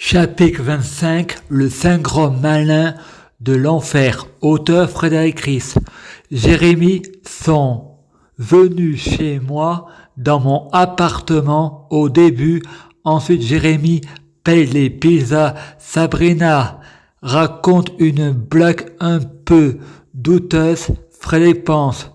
Chapitre 25. Le saint grand malin de l'enfer. Auteur Frédéric Ries. Jérémie sont venus chez moi dans mon appartement au début. Ensuite Jérémie paye les pizzas. Sabrina raconte une blague un peu douteuse. Frédéric pense: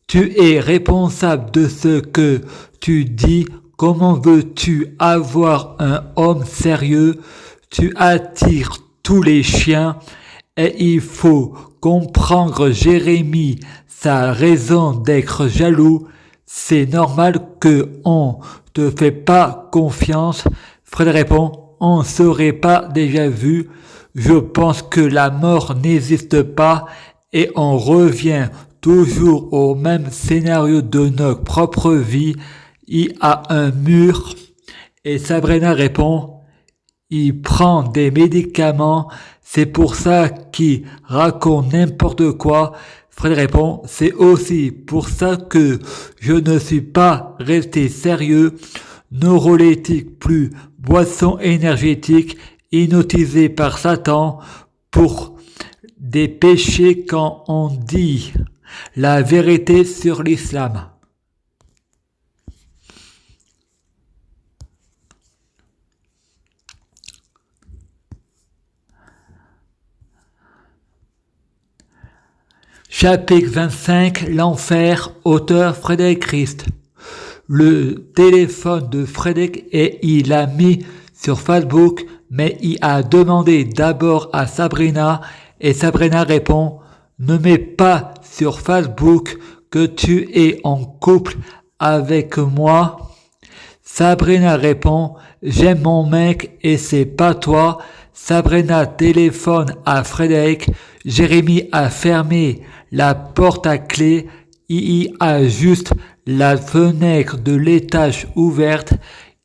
tu es responsable de ce que tu dis. Comment veux-tu avoir un homme sérieux? Tu attires tous les chiens. Et il faut comprendre Jérémie, sa raison d'être jaloux. C'est normal que on te fait pas confiance. Fred répond: on ne serait pas déjà vu. Je pense que la mort n'existe pas et on revient toujours au même scénario de notre propre vie. Il a un mur. Et Sabrina répond: il prend des médicaments, c'est pour ça qu'il raconte n'importe quoi. Fred répond: c'est aussi pour ça que je ne suis pas resté sérieux. Neuroleptique plus boisson énergétique hypnotisée par Satan pour des péchés quand on dit la vérité sur l'islam. Chapitre 25. L'enfer. Auteur Frédéric Ries. Le téléphone de Frédéric et il l'a mis sur Facebook, mais il a demandé d'abord à Sabrina et Sabrina répond: ne mets pas sur Facebook que tu es en couple avec moi. Sabrina répond: j'aime mon mec et c'est pas toi. Sabrina téléphone à Frédéric. Jérémie a fermé la porte à clé. Il a juste la fenêtre de l'étage ouverte.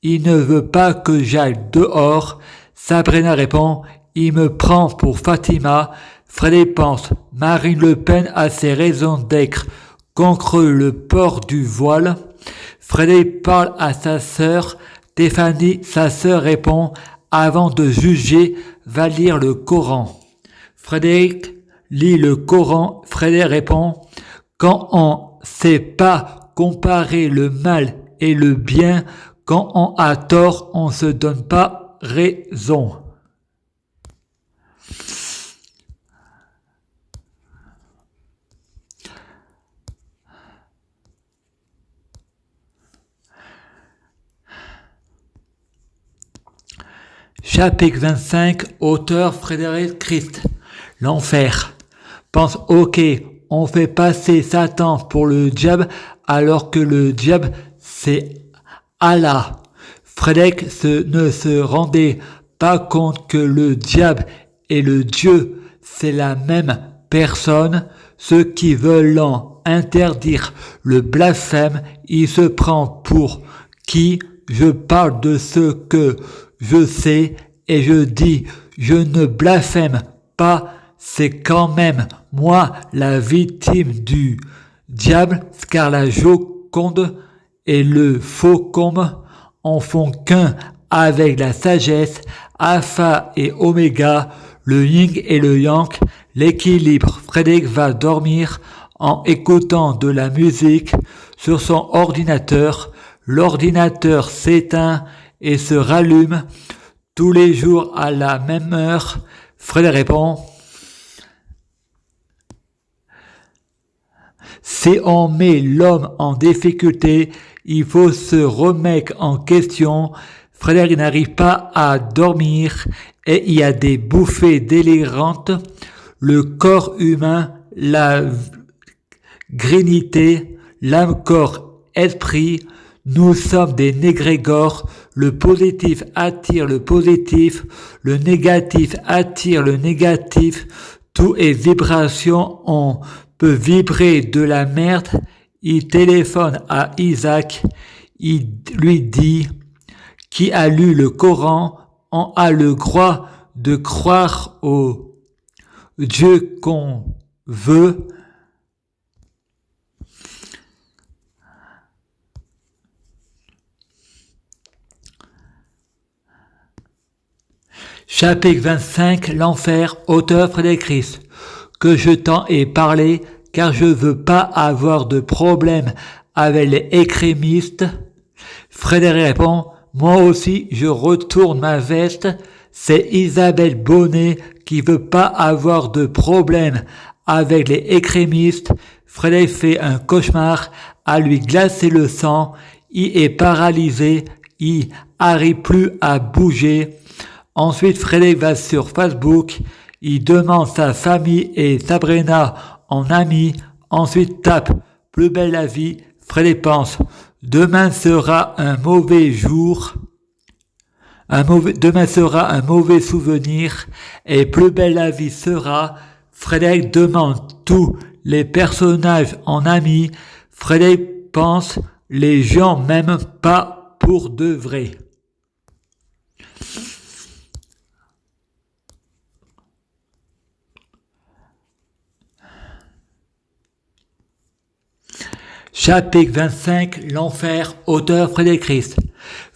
Il ne veut pas que j'aille dehors. Sabrina répond: il me prend pour Fatima. Frédéric pense: Marine Le Pen a ses raisons d'être contre le port du voile. Frédéric parle à sa sœur. Stéphanie, sa sœur, répond: avant de juger, va lire le Coran. Frédéric lit le Coran. Frédéric répond: quand on sait pas comparer le mal et le bien, quand on a tort, on se donne pas raison. Chapitre 25. Auteur Frédéric Ries. L'enfer. Pense: ok, on fait passer Satan pour le diable alors que le diable c'est Allah. Frédéric ne se rendait pas compte que le diable et le Dieu c'est la même personne. Ceux qui veulent en interdire le blasphème, il se prend pour qui? Je parle de ce que je sais et je dis: je ne blasphème pas, c'est quand même moi la victime du diable, car la Joconde et le Faucon en font qu'un avec la sagesse, alpha et oméga, le yin et le yang, l'équilibre. Frédéric va dormir en écoutant de la musique sur son ordinateur. L'ordinateur s'éteint et se rallume tous les jours à la même heure. Frédéric répond: si on met l'homme en difficulté, il faut se remettre en question. Frédéric n'arrive pas à dormir et il y a des bouffées délirantes. Le corps humain, la grénité, l'âme, corps, esprit, nous sommes des négrégores. Le positif attire le positif, le négatif attire le négatif. Tout est vibration, on peut vibrer de la merde. Il téléphone à Isaac, il lui dit: qui a lu le Coran, on a le droit de croire au Dieu qu'on veut. Chapitre 25, l'enfer, auteur Frédéric Ries. Que je t'en ai parlé, car je veux pas avoir de problème avec les extrémistes. Frédéric répond, moi aussi je retourne ma veste. C'est Isabelle Bonnet qui veut pas avoir de problème avec les extrémistes. Frédéric fait un cauchemar à lui glacer le sang. Il est paralysé. Il n'arrive plus à bouger. Ensuite, Frédéric va sur Facebook. Il demande sa famille et Sabrina en ami. Ensuite, tape plus belle la vie. Frédéric pense, demain sera un mauvais jour. Demain sera un mauvais souvenir et plus belle la vie sera. Frédéric demande tous les personnages en amis. Frédéric pense, les gens m'aiment pas pour de vrai. Chapitre 25, l'enfer, auteur Frédéric Ries.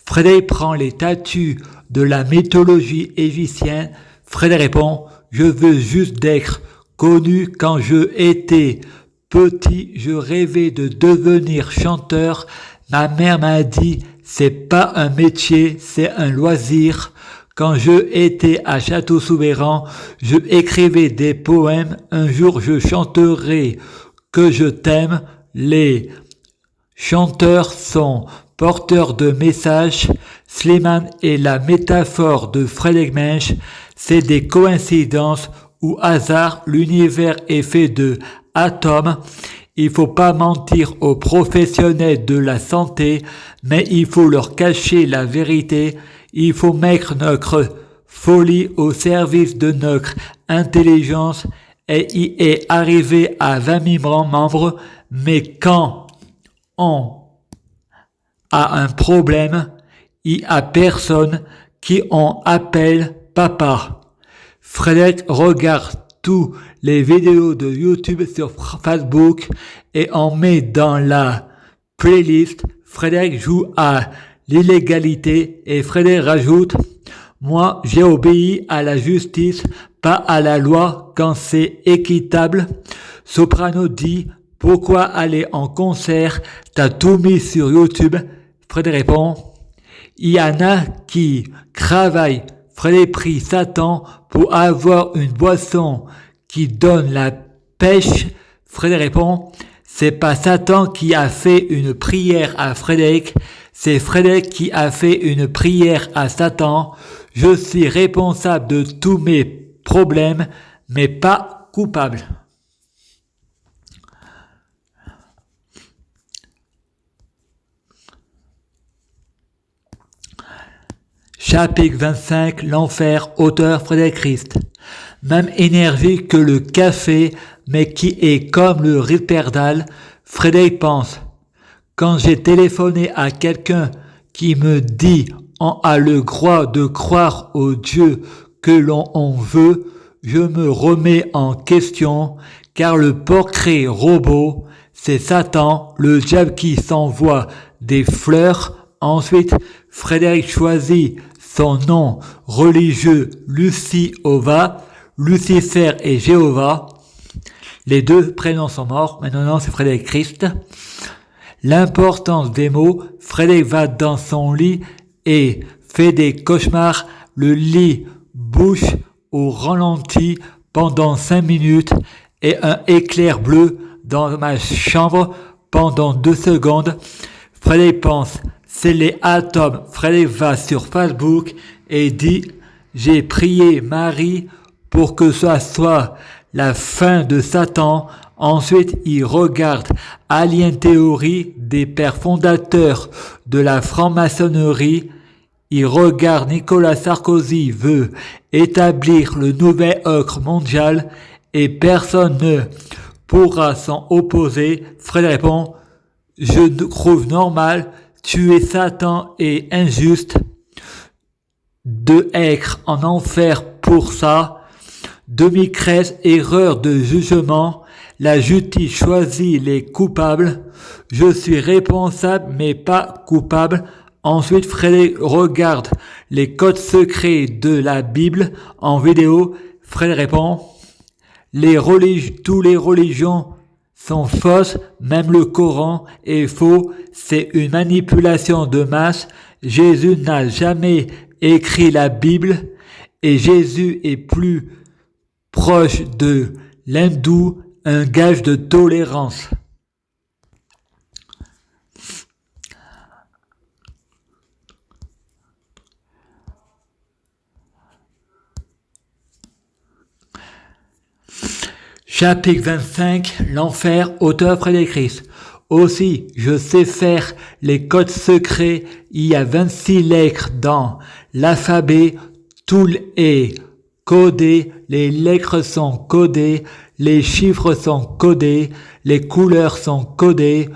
Frédéric prend les statues de la mythologie égyptienne. Frédéric répond, je veux juste d'être connu. Quand je étais petit, je rêvais de devenir chanteur. Ma mère m'a dit, c'est pas un métier, c'est un loisir. Quand je étais à Château-Souverain, je écrivais des poèmes. Un jour, je chanterai que je t'aime. Les chanteurs sont porteurs de messages. Slimane est la métaphore de Frédéric Mensch. C'est des coïncidences ou hasard. L'univers est fait de atomes. Il faut pas mentir aux professionnels de la santé, mais il faut leur cacher la vérité. Il faut mettre notre folie au service de notre intelligence et il est arrivé à 20 000 membres, mais quand on a un problème, il n'y a personne qui on appelle papa. Frédéric regarde tous les vidéos de YouTube sur Facebook et on met dans la playlist. Frédéric joue à l'illégalité et Frédéric rajoute « Moi, j'ai obéi à la justice, pas à la loi quand c'est équitable. » Soprano dit « Pourquoi aller en concert? T'as tout mis sur YouTube. » Frédéric répond « Il y en a qui travaillent. » Frédéric prie Satan pour avoir une boisson qui donne la pêche. Frédéric répond « C'est pas Satan qui a fait une prière à Frédéric, c'est Frédéric qui a fait une prière à Satan. Je suis responsable de tous mes problèmes, mais pas coupable. » Chapitre 25, l'enfer, auteur Frédéric Ries. Même énergie que le café, mais qui est comme le Risperdal. Frédéric pense. Quand j'ai téléphoné à quelqu'un qui me dit on a le droit de croire au Dieu que l'on veut, je me remets en question, car le portrait robot, c'est Satan, le diable qui s'envoie des fleurs. Ensuite, Frédéric choisit son nom religieux Luciova, Lucifer et Jéhovah. Les deux prénoms sont morts, maintenant c'est Frédéric Christ. L'importance des mots, Frédéric va dans son lit et fait des cauchemars. Le lit bouge au ralenti pendant 5 minutes et un éclair bleu dans ma chambre pendant 2 secondes. Frédéric pense, c'est les atomes. Frédéric va sur Facebook et dit, j'ai prié Marie pour que ce soit la fin de Satan. Ensuite, il regarde Alien Theory des pères fondateurs de la franc-maçonnerie. Il regarde Nicolas Sarkozy veut établir le nouvel ordre mondial et personne ne pourra s'en opposer. Frédéric répond, je trouve normal, tuer Satan est injuste, de être en enfer pour ça. 2013, erreur de jugement, la justice choisit les coupables, je suis responsable mais pas coupable. Ensuite, Frédéric regarde les codes secrets de la Bible en vidéo. Frédéric répond, tous les religions sont fausses, même le Coran est faux, c'est une manipulation de masse. Jésus n'a jamais écrit la Bible et Jésus est plus proche de l'hindou, un gage de tolérance. Chapitre 25, l'enfer, auteur Frédéric Ries. Aussi, je sais faire les codes secrets, il y a 26 lettres dans l'alphabet, tout est codé, les lettres sont codées, les chiffres sont codés, les couleurs sont codées,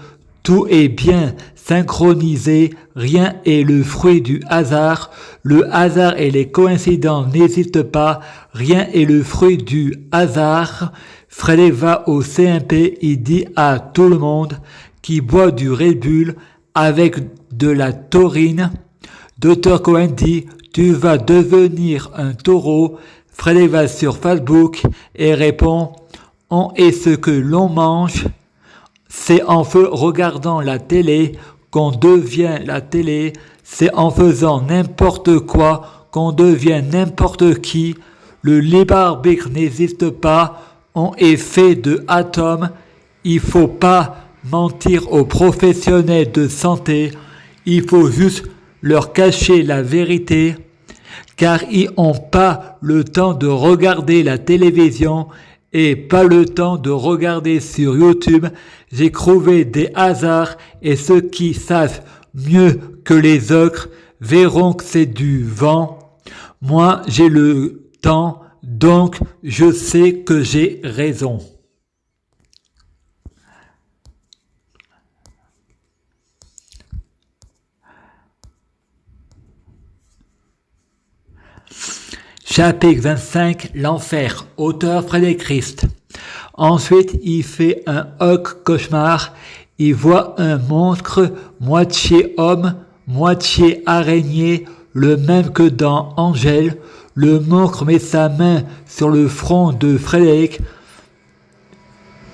tout est bien synchronisé, rien est le fruit du hasard, le hasard et les coïncidences n'existent pas, rien est le fruit du hasard. Frédéric va au CMP, il dit à tout le monde qui boit du Red Bull avec de la taurine. Dr Cohen dit, tu vas devenir un taureau. Frédéric va sur Facebook et répond, on est ce que l'on mange. C'est en regardant la télé qu'on devient la télé. C'est en faisant n'importe quoi qu'on devient n'importe qui. Le libre arbitre n'existe pas. On est fait de atomes. Il faut pas mentir aux professionnels de santé. Il faut juste leur cacher la vérité, car ils n'ont pas le temps de regarder la télévision et pas le temps de regarder sur YouTube. J'ai trouvé des hasards et ceux qui savent mieux que les autres verront que c'est du vent. Moi, j'ai le temps, donc je sais que j'ai raison. Chapitre 25, l'enfer, auteur Frédéric Ries. Ensuite, il fait un cauchemar. Il voit un monstre, moitié homme, moitié araignée, le même que dans Angèle. Le monstre met sa main sur le front de Frédéric.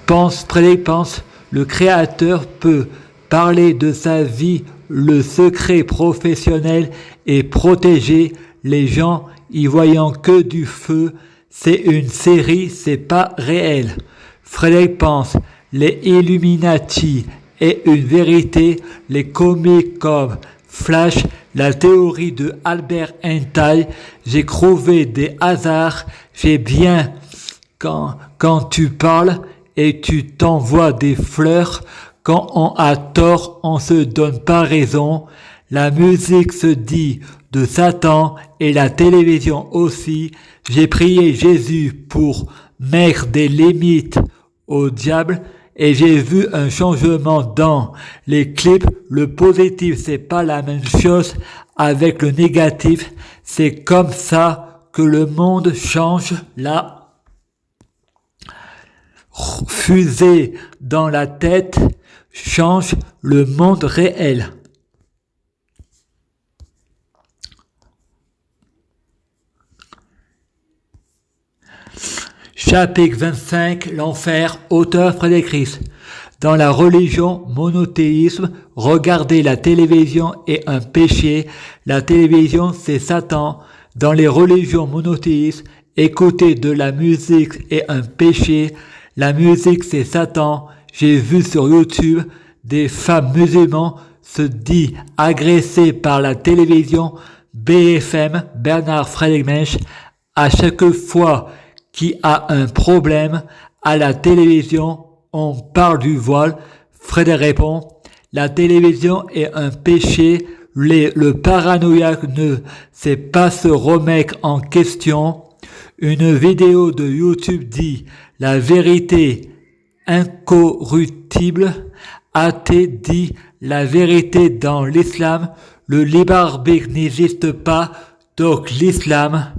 Frédéric pense, le créateur peut parler de sa vie, le secret professionnel et protéger les gens y voyant que du feu. C'est une série, c'est pas réel. Frédéric pense, les Illuminati est une vérité, les comics comme Flash, la théorie de Albert Einstein, j'ai trouvé des hasards, j'ai bien quand tu parles et tu t'envoies des fleurs, quand on a tort, on se donne pas raison, la musique se dit de Satan et la télévision aussi, j'ai prié Jésus pour mettre des limites au diable et j'ai vu un changement dans les clips. Le positif, c'est pas la même chose avec le négatif. C'est comme ça que le monde change. La fusée dans la tête change le monde réel. Chapitre 25, l'enfer, auteur Frédéric Ries. Dans la religion monothéisme, regarder la télévision est un péché. La télévision, c'est Satan. Dans les religions monothéistes, écouter de la musique est un péché. La musique, c'est Satan. J'ai vu sur YouTube des femmes musulmanes se dire agressées par la télévision BFM, Bernard Frédéric Mensch, à chaque fois qui a un problème à la télévision, on parle du voile. Frédéric répond, la télévision est un péché, le paranoïaque ne sait pas se remettre en question. Une vidéo de YouTube dit, la vérité incorruptible, athée dit, la vérité dans l'islam, le libre arbitre n'existe pas, donc l'islam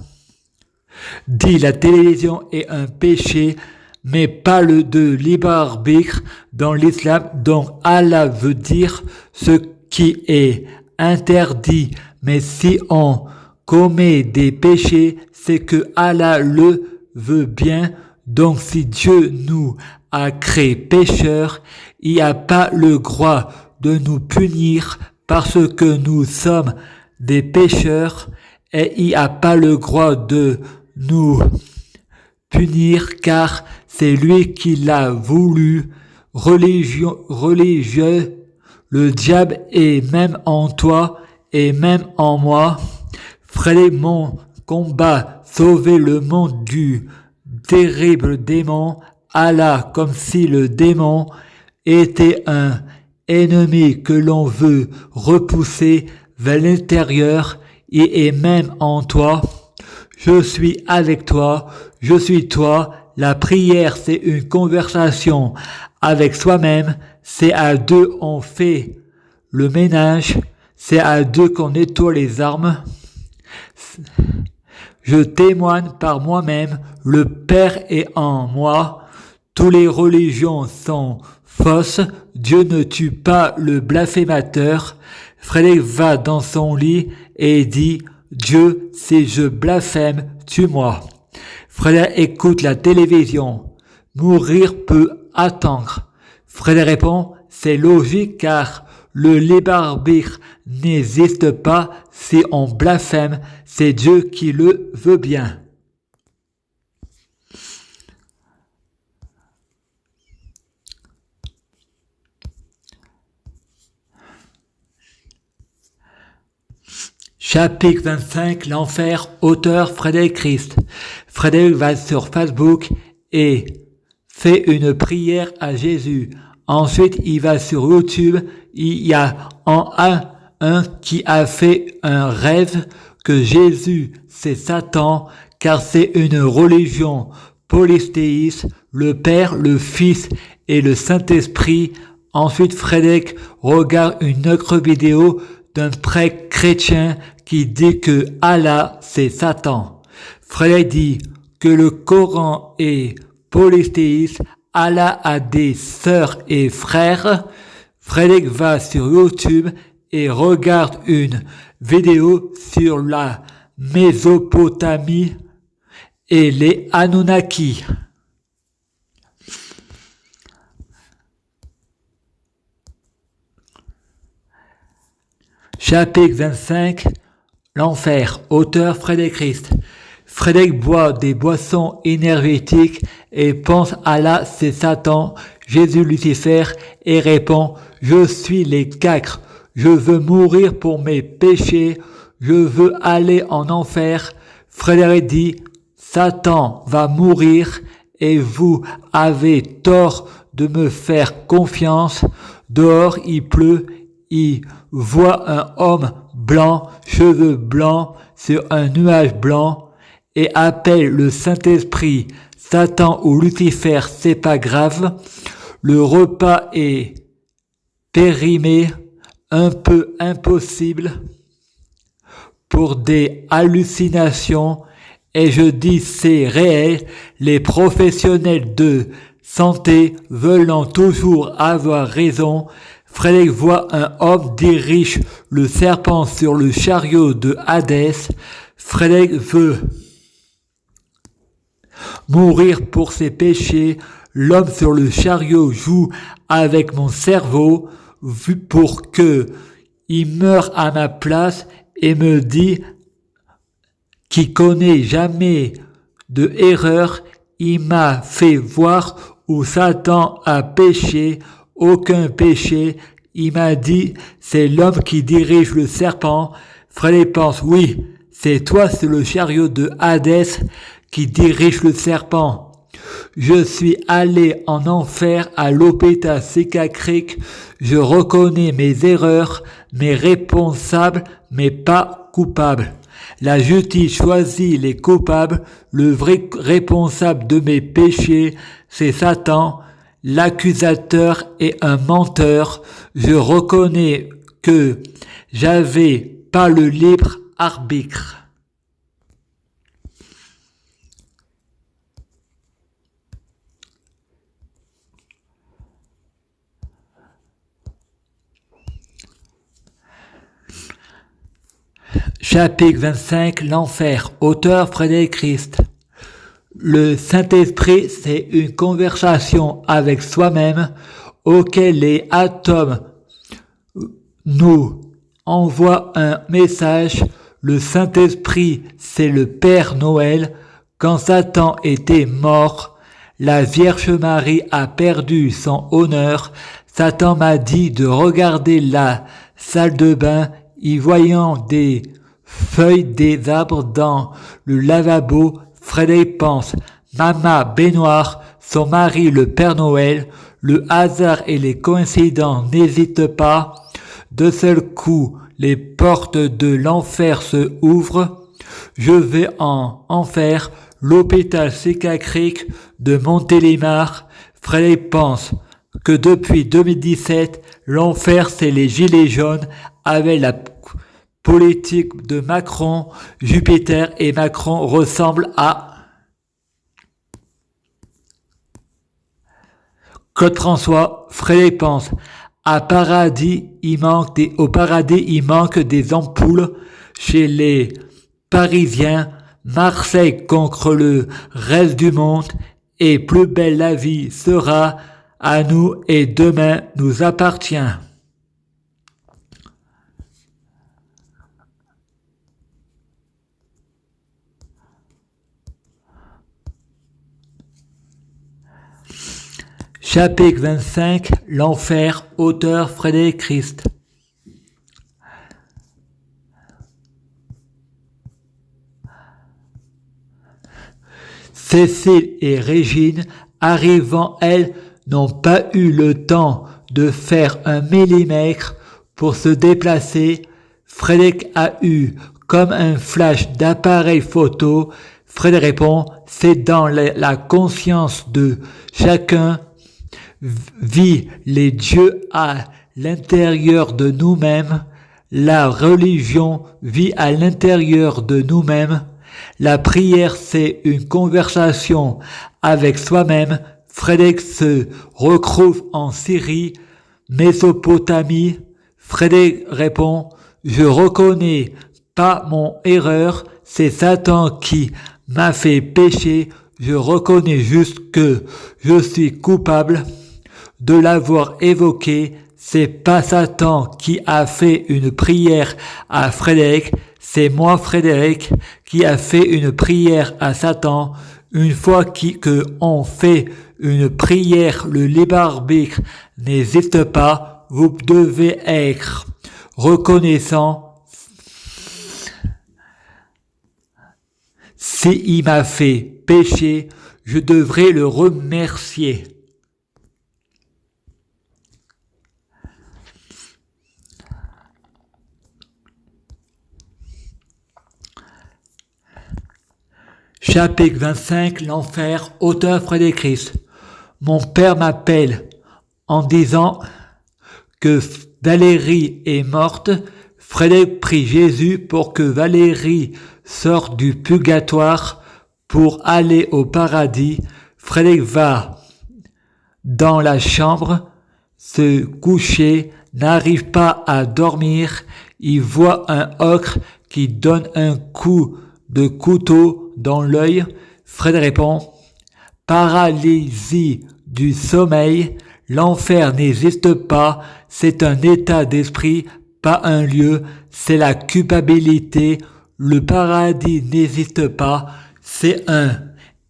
dit la télévision est un péché, mais pas le de libre arbitre dans l'islam. Donc Allah veut dire ce qui est interdit. Mais si on commet des péchés, c'est que Allah le veut bien. Donc si Dieu nous a créés pécheurs, il n'y a pas le droit de nous punir parce que nous sommes des pécheurs et il n'y a pas le droit de nous punir car c'est lui qui l'a voulu. Religieux, le diable est même en toi et même en moi. Frère, mon combat, sauver le monde du terrible démon. Allah, comme si le démon était un ennemi que l'on veut repousser vers l'intérieur. Il est même en toi. Je suis avec toi, je suis toi. La prière, c'est une conversation avec soi-même. C'est à deux on fait le ménage. C'est à deux qu'on nettoie les armes. Je témoigne par moi-même, le Père est en moi. Toutes les religions sont fausses. Dieu ne tue pas le blasphémateur. Frédéric va dans son lit et dit « Dieu, si je blasphème, tue-moi ». Frédéric écoute la télévision. Mourir peut attendre. Frédéric répond « C'est logique car le libre arbitre n'existe pas si on blasphème, c'est Dieu qui le veut bien. » Chapitre 25, l'enfer, auteur Frédéric Christ. Frédéric va sur Facebook et fait une prière à Jésus. Ensuite, il va sur YouTube. Il y a un qui a fait un rêve que Jésus, c'est Satan, car c'est une religion polythéiste, le Père, le Fils et le Saint-Esprit. Ensuite, Frédéric regarde une autre vidéo d'un prêtre chrétien qui dit que Allah, c'est Satan. Frédéric dit que le Coran est polythéiste, Allah a des sœurs et frères. Frédéric va sur YouTube et regarde une vidéo sur la Mésopotamie et les Anunnaki. Chapitre 25, l'enfer, auteur Frédéric Christ. Frédéric boit des boissons énergétiques et pense Allah c'est Satan, Jésus Lucifer et répond « Je suis les quatre, je veux mourir pour mes péchés, je veux aller en enfer. » Frédéric dit « Satan va mourir et vous avez tort de me faire confiance. » Dehors il pleut, il voit un homme blanc, cheveux blancs, sur un nuage blanc, et appelle le Saint-Esprit. Satan ou Lucifer, c'est pas grave. Le repas est périmé, un peu impossible, pour des hallucinations, et je dis c'est réel, les professionnels de santé veulent toujours avoir raison. Frédéric voit un homme dirige le serpent sur le chariot de Hadès. Frédéric veut mourir pour ses péchés. L'homme sur le chariot joue avec mon cerveau pour que il meure à ma place et me dit qu'il connaît jamais de erreur. Il m'a fait voir où Satan a péché, aucun péché. Il m'a dit, c'est l'homme qui dirige le serpent. Frédéric pense, oui, c'est toi sur le chariot de Hadès qui dirige le serpent. Je suis allé en enfer à l'hôpital psychiatrique. Je reconnais mes erreurs, mes responsables, mais pas coupables. La justice choisit les coupables. Le vrai responsable de mes péchés, c'est Satan. L'accusateur est un menteur. Je reconnais que j'avais pas le libre arbitre. Chapitre 25, l'enfer. Auteur Frédéric Christ. Le Saint-Esprit, c'est une conversation avec soi-même auquel les atomes nous envoient un message. Le Saint-Esprit, c'est le Père Noël. Quand Satan était mort, la Vierge Marie a perdu son honneur. Satan m'a dit de regarder la salle de bain, y voyant des feuilles des arbres dans le lavabo. Frédéric pense, Maman baignoire, son mari le Père Noël, le hasard et les coïncidences n'hésitent pas. De seul coup, les portes de l'enfer se ouvrent. Je vais en enfer, l'hôpital psychiatrique de Montélimar. Frédéric pense que depuis 2017, l'enfer c'est les gilets jaunes avec la politique de Macron. Jupiter et Macron ressemblent à Claude François. Frédéric pense, au paradis, il manque des ampoules chez les Parisiens. Marseille contre le reste du monde et plus belle la vie sera à nous et demain nous appartient. Chapitre 25, l'enfer. Auteur Frédéric Christ. Cécile et Régine, arrivant, elles, n'ont pas eu le temps de faire un millimètre pour se déplacer. Frédéric a eu comme un flash d'appareil photo. Frédéric répond, c'est dans la conscience de chacun. Vit les dieux à l'intérieur de nous-mêmes. La religion vit à l'intérieur de nous-mêmes. La prière, c'est une conversation avec soi-même. Frédéric se retrouve en Syrie, Mésopotamie. Frédéric répond, je reconnais pas mon erreur, c'est Satan qui m'a fait pécher. Je reconnais juste que je suis coupable de l'avoir évoqué. C'est pas Satan qui a fait une prière à Frédéric, c'est moi Frédéric qui a fait une prière à Satan. Une fois que on fait une prière, le libre arbitre n'existe pas. Vous devez être reconnaissant. S'il m'a fait pécher, je devrais le remercier. Chapitre 25, l'enfer. Auteur Frédéric Christ. Mon père m'appelle en disant que Valérie est morte. Frédéric prie Jésus pour que Valérie sorte du purgatoire pour aller au paradis. Frédéric va dans la chambre, se coucher, n'arrive pas à dormir. Il voit un ocre qui donne un coup de couteau dans l'œil. Frédéric répond, paralysie du sommeil, l'enfer n'existe pas, c'est un état d'esprit, pas un lieu, c'est la culpabilité, le paradis n'existe pas, c'est un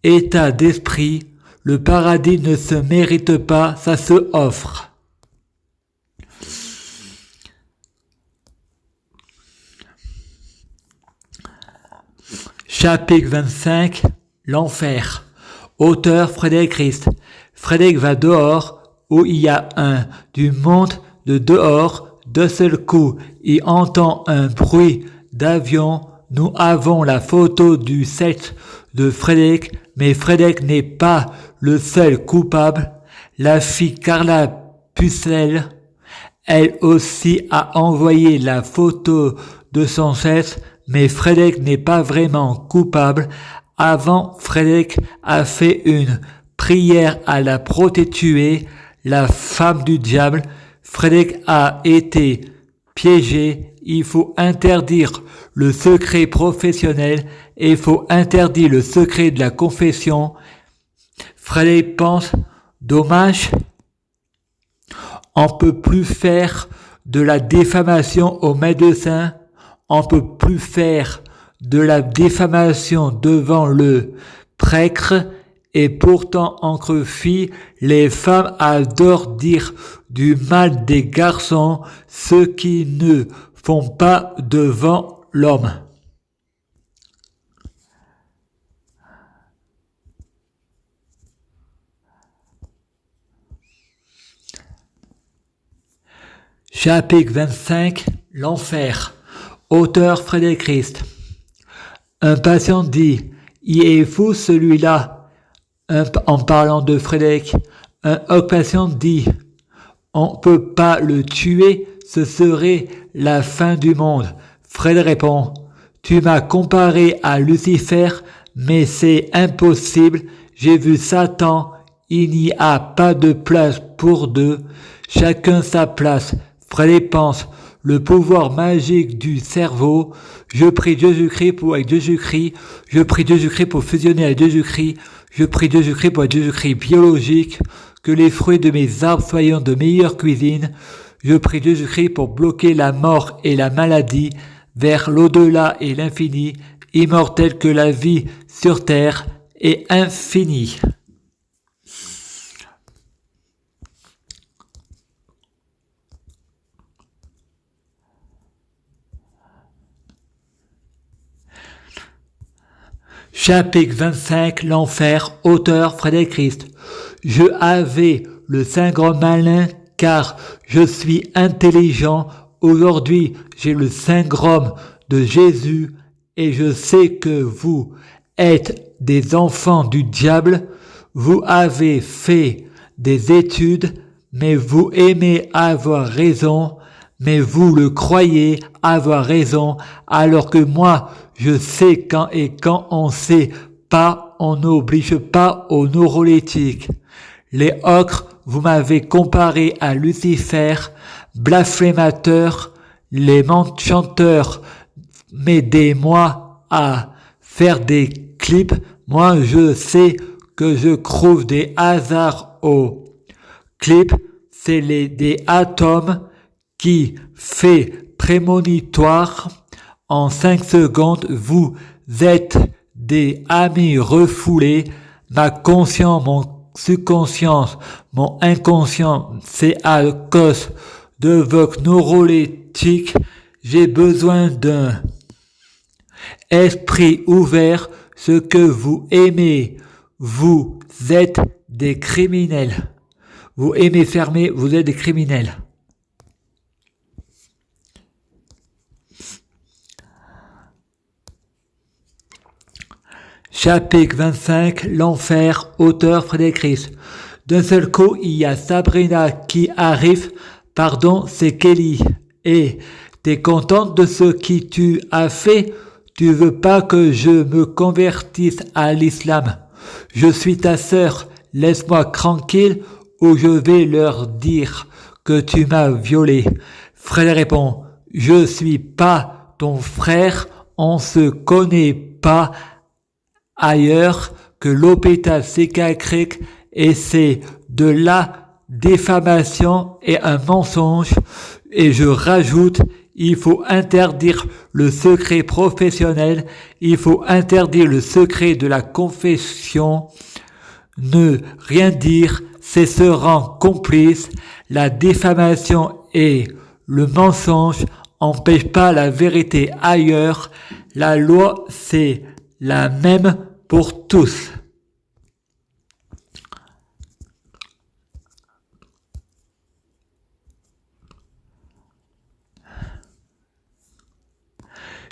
état d'esprit, le paradis ne se mérite pas, ça se offre. Chapitre 25, l'enfer. Auteur Frédéric Christ. Frédéric va dehors où il y a du monde de dehors. De seul coup, il entend un bruit d'avion. Nous avons la photo du set de Frédéric, mais Frédéric n'est pas le seul coupable. La fille Carla Pucelle, elle aussi a envoyé la photo de son set, mais Frédéric n'est pas vraiment coupable. Avant, Frédéric a fait une prière à la prostituée, la femme du diable. Frédéric a été piégé. Il faut interdire le secret professionnel et il faut interdire le secret de la confession. Frédéric pense, dommage, on peut plus faire de la diffamation aux médecins, on peut plus faire de la diffamation devant le prêtre, et pourtant entre filles, les femmes adorent dire du mal des garçons, ce qui ne font pas devant l'homme. Chapitre 25, l'enfer. Auteur Frédéric Christ. Un patient dit, il est fou celui-là. En parlant de Frédéric, un autre patient dit, on peut pas le tuer, ce serait la fin du monde. Frédéric répond, tu m'as comparé à Lucifer, mais c'est impossible, j'ai vu Satan, il n'y a pas de place pour deux, chacun sa place. Frédéric pense, le pouvoir magique du cerveau, je prie Jésus-Christ pour avec Jésus-Christ, je prie Jésus-Christ pour fusionner avec Jésus-Christ, je prie Jésus-Christ pour être Jésus-Christ biologique, que les fruits de mes arbres soient de meilleure cuisine, je prie Jésus-Christ pour bloquer la mort et la maladie vers l'au-delà et l'infini, immortel que la vie sur terre est infinie. Chapitre 25, l'enfer, auteur Frédéric Christ. Je avais le syndrome malin car je suis intelligent. Aujourd'hui, j'ai le syndrome de Jésus et je sais que vous êtes des enfants du diable. Vous avez fait des études, mais vous aimez avoir raison, mais vous le croyez avoir raison, alors que moi, je sais quand et quand on sait pas, on n'oblige pas au neuroleptique. Les ocres, vous m'avez comparé à Lucifer, blasphémateur, les chanteurs, m'aidez-moi à faire des clips. Moi, je sais que je trouve des hasards aux clips, c'est des atomes qui fait prémonitoire. En 5 secondes, vous êtes des amis refoulés. Ma conscience, mon subconscience, mon inconscient, c'est à cause de votre neuroleptique. J'ai besoin d'un esprit ouvert. Ce que vous aimez, vous êtes des criminels. Vous aimez fermer, vous êtes des criminels. Chapitre 25, l'enfer, auteur Frédéric Christ. D'un seul coup, il y a Sabrina qui arrive. Pardon, c'est Kelly. Et t'es contente de ce que tu as fait? Tu veux pas que je me convertisse à l'islam? Je suis ta sœur, laisse-moi tranquille ou je vais leur dire que tu m'as violé. Frédéric répond, je suis pas ton frère, on se connaît pas ailleurs que l'hôpital psychiatrique et c'est de la diffamation et un mensonge. Et je rajoute, il faut interdire le secret professionnel, il faut interdire le secret de la confession, ne rien dire, c'est se rendre complice, la diffamation et le mensonge n'empêchent pas la vérité ailleurs, la loi c'est la même pour tous.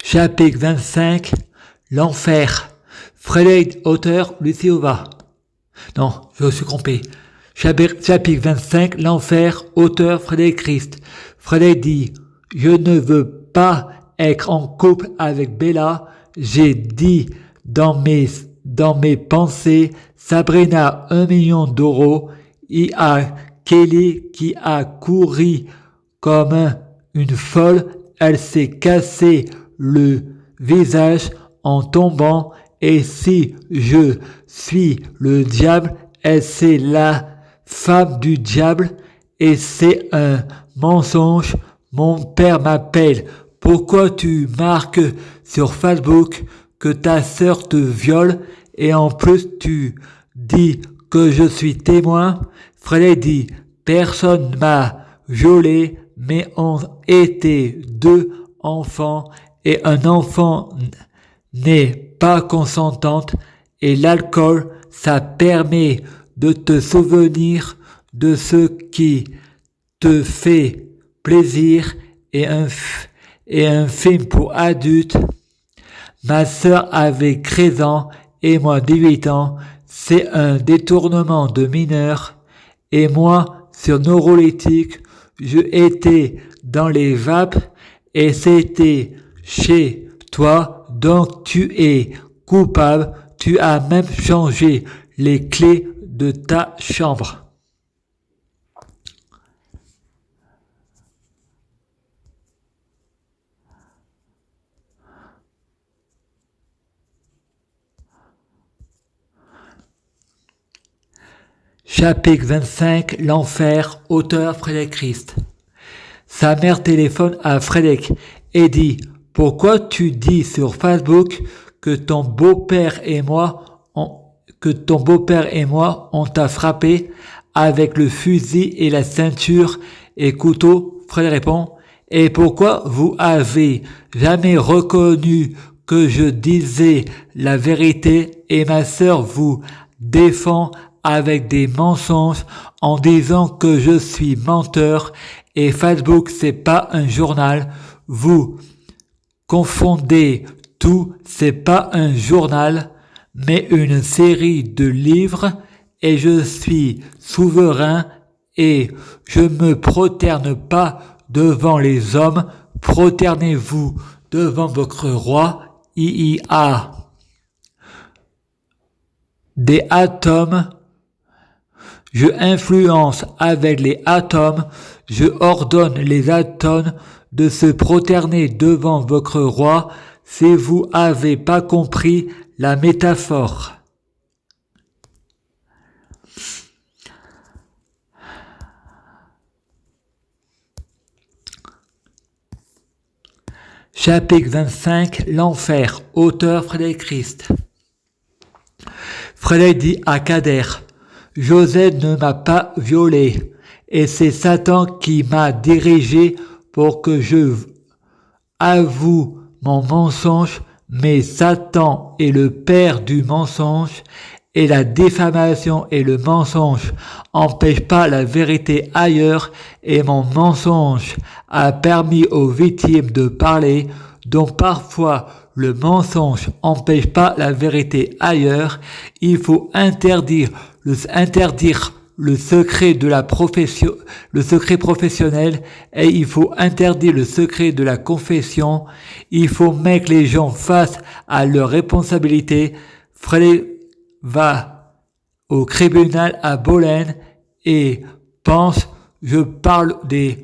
Chapitre 25, l'enfer. Frédéric, auteur, Luciova. Non, je suis trompé. Chapitre 25, l'enfer, auteur, Frédéric Christ. Frédéric dit, je ne veux pas être en couple avec Bella. J'ai dit dans mes pensées, Sabrina 1 million d'euros. Il y a Kelly qui a couru comme une folle. Elle s'est cassé le visage en tombant, et si je suis le diable, et c'est la femme du diable, et c'est un mensonge, mon père m'appelle. Pourquoi tu marques sur Facebook que ta sœur te viole et en plus tu dis que je suis témoin? Frédéric dit, personne m'a violé, mais ont été 2 enfants et un enfant n'est pas consentante et l'alcool, ça permet de te souvenir de ce qui te fait plaisir et un film pour adultes. Ma sœur avait 13 ans et moi 18 ans. C'est un détournement de mineur. Et moi, sur neurolytique, je étais dans les vapes et c'était chez toi. Donc tu es coupable. Tu as même changé les clés de ta chambre. Chapitre 25, l'enfer, auteur Frédéric Christ. Sa mère téléphone à Frédéric et dit « Pourquoi tu dis sur Facebook que ton beau-père et moi on t'a frappé avec le fusil et la ceinture et couteau ?» Frédéric répond « Et pourquoi vous avez jamais reconnu que je disais la vérité et ma sœur vous défend avec des mensonges en disant que je suis menteur et Facebook c'est pas un journal. Vous confondez tout, c'est pas un journal, mais une série de livres et je suis souverain et je me prosterne pas devant les hommes. Prosternez-vous devant votre roi. Il y a des atomes. Je influence avec les atomes, je ordonne les atomes de se prosterner devant votre roi si vous avez pas compris la métaphore. Chapitre 25, l'enfer, auteur Frédéric Christ. Frédéric dit à Kader, Joseph ne m'a pas violé, et c'est Satan qui m'a dirigé pour que je avoue mon mensonge, mais Satan est le père du mensonge, et la diffamation et le mensonge n'empêchent pas la vérité ailleurs, et mon mensonge a permis aux victimes de parler, donc parfois le mensonge n'empêche pas la vérité ailleurs. Il faut interdire le secret de la profession, le secret professionnel, et il faut interdire le secret de la confession. Il faut mettre les gens face à leurs responsabilités. Frédéric va au tribunal à Bologne et pense, je parle des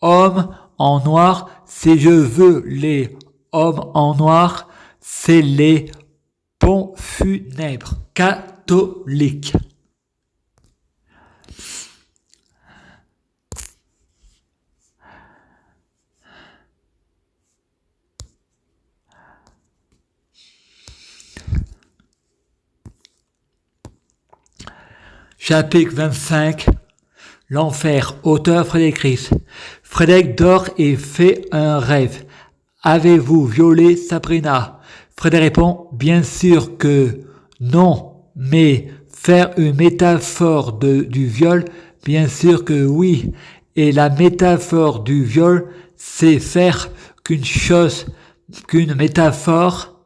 hommes en noir. Si je veux les hommes en noir, c'est les ponts funèbres catholiques. Chapitre 25, l'enfer, auteur Frédéric Christ. Frédéric dort et fait un rêve. Avez-vous violé Sabrina? Frédéric répond, bien sûr que non, mais faire une métaphore du viol, bien sûr que oui. Et la métaphore du viol, c'est faire qu'une métaphore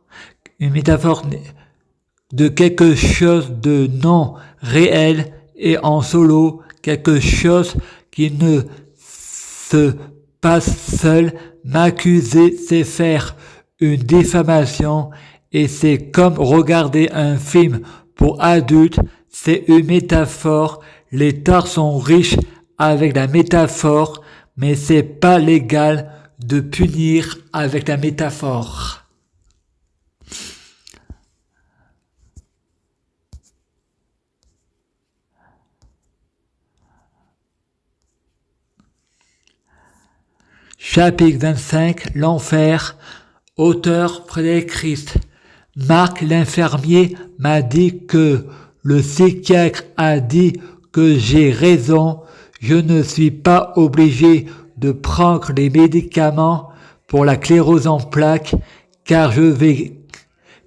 de quelque chose de non réel et en solo, quelque chose qui ne se passe seul. M'accuser, c'est faire une diffamation et c'est comme regarder un film pour adultes, c'est une métaphore. Les tares sont riches avec la métaphore, mais c'est pas légal de punir avec la métaphore. Chapitre 25, l'enfer. Auteur Frédéric Christ. Marc l'infirmier m'a dit que le psychiatre a dit que j'ai raison. Je ne suis pas obligé de prendre les médicaments pour la sclérose en plaques car je vais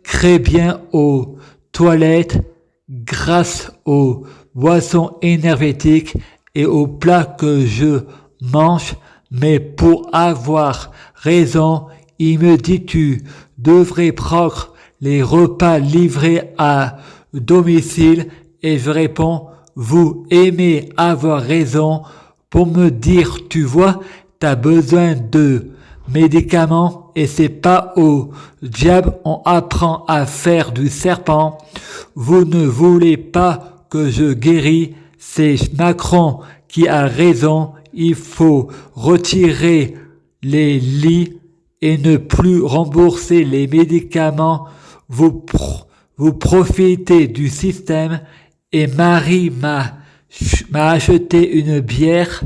très bien aux toilettes grâce aux boissons énergétiques et aux plats que je mange. Mais pour avoir raison, il me dit tu devrais prendre les repas livrés à domicile et je réponds vous aimez avoir raison pour me dire tu vois t'as besoin de médicaments et c'est pas au diable on apprend à faire du serpent. Vous ne voulez pas que je guéris, c'est Macron qui a raison, il faut retirer les lits et ne plus rembourser les médicaments. Vous profitez du système et Marie m'a acheté une bière.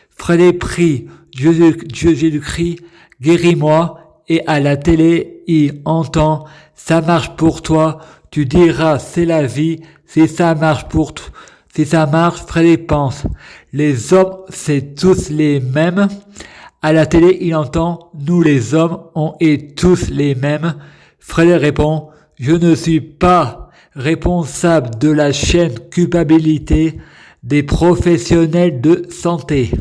Frédéric prie Dieu Jésus-Christ, guéris-moi. Et à la télé, il entend ça marche pour toi. Tu diras c'est la vie. Si ça marche pour toi, si ça marche, Frédéric pense les hommes c'est tous les mêmes. À la télé, il entend nous les hommes on est tous les mêmes. Frédéric répond je ne suis pas responsable de la chaîne culpabilité des professionnels de santé.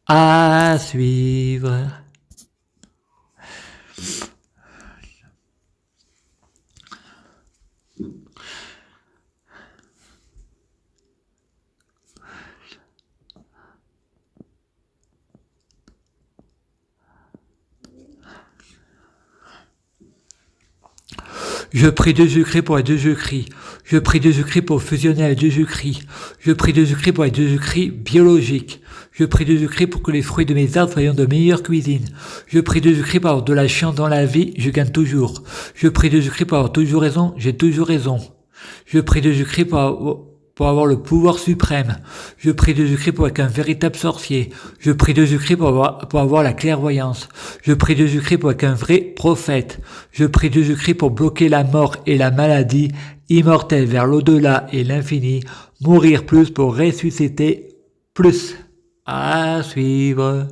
À suivre. Je prie Jésus-Christ pour être Jésus-Christ. Je prie Jésus-Christ pour fusionner avec Jésus-Christ. Je prie Jésus-Christ pour être Jésus-Christ biologique. Je prie Jésus-Christ pour que les fruits de mes arbres soient de meilleure cuisine. Je prie Jésus-Christ pour avoir de la chance dans la vie, je gagne toujours. Je prie Jésus-Christ pour avoir toujours raison, j'ai toujours raison. Je prie Jésus-Christ pour avoir le pouvoir suprême. Je prie Jésus-Christ pour être un véritable sorcier. Je prie Jésus-Christ pour avoir la clairvoyance. Je prie Jésus-Christ pour être un vrai prophète. Je prie Jésus-Christ pour bloquer la mort et la maladie, immortel vers l'au-delà et l'infini, mourir plus pour ressusciter plus. À suivre.